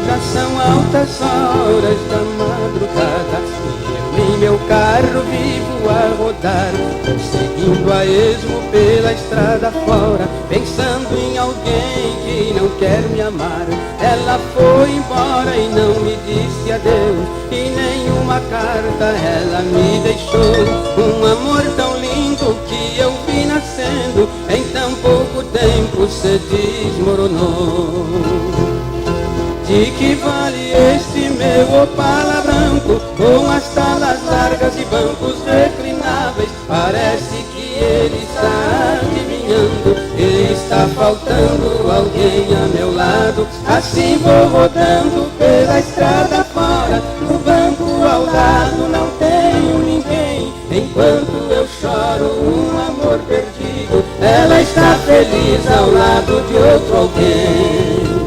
Já são altas horas da madrugada e eu em meu carro vivo a rodar, seguindo a esmo pela estrada fora, pensando em alguém que não quer me amar. Ela foi embora e não me disse adeus, e nenhuma carta ela me deixou. Um amor tão lindo que eu vi nascendo, em tão pouco tempo se desmoronou. De que vale este meu Opala branco, com as salas largas e bancos reclináveis? Parece que ele está adivinhando, e está faltando alguém a meu lado. Assim vou rodando pela estrada fora, no banco ao lado não tenho ninguém. Enquanto eu choro um amor perdido, ela está feliz ao lado de outro alguém.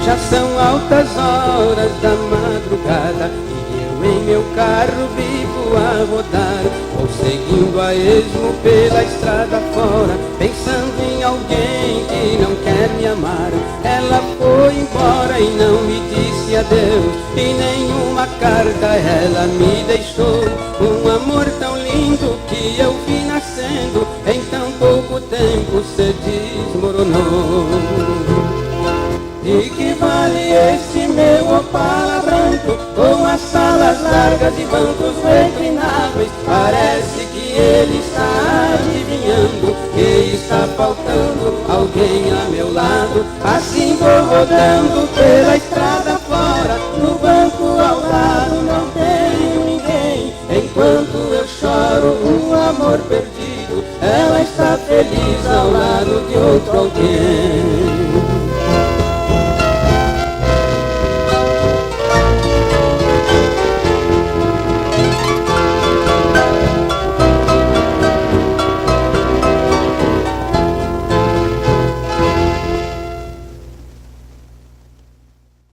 Já são altas horas da madrugada e eu em meu carro vivo a rodar, vou seguindo a esmo pela estrada fora, pensando em alguém que não quer me amar. Ela foi embora e não me disse adeus, e nenhuma carta ela me deixou. Um amor tão lindo que eu vi nascendo, em tão pouco tempo se desmoronou. De que vale este meu Opala branco, com as salas largas e bancos reclináveis? Parece que ele está adivinhando, que está faltando alguém a meu lado. Assim vou rodando pela estrada fora, no banco ao lado não tenho ninguém. Enquanto eu choro um amor perdido, ela está feliz ao lado